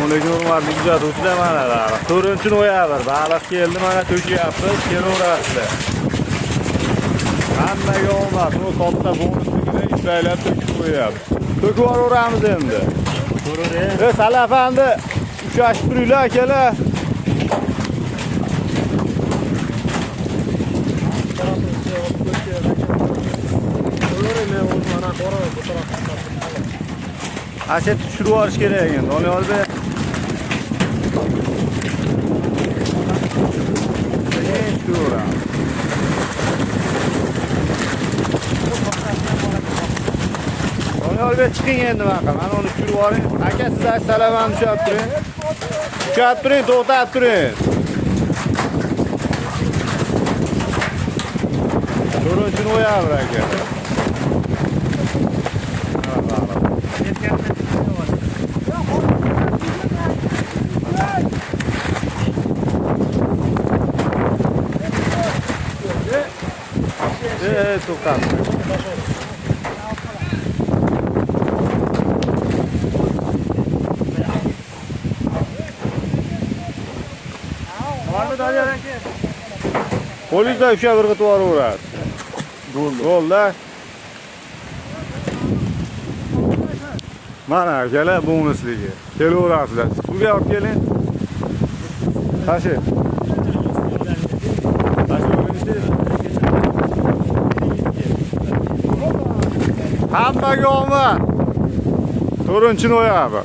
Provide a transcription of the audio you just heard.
Assalomu alaykum hurmatli kuzatuvchilar, mana baliq 4-noyabr baliq keldi, mana to'shyapmiz, kelaverasizlar. Hammaga omad, bu katta bonusligini ishlaylab to'kib qo'yapmiz. To'kib yuboramiz endi. Sal afandi, ushashib turinglar akalar. Aset tushirib yuborish kerak endi. Doniyorbek. Doniyorbek chiqing endi mana. Mana uni tushirib yuboring. Aka siz assalomani tushab turing. Tushab turing, to'xtab turing. 4-noyabr aka. To'xtab. Qo'lingizda ushlab irg'itib yuboraverasiz. G'olda. Mana akalar bonusligi. Kelaverasizlar. Suvga olib keling. Qashi. Hammaga omad. 4-noyabr.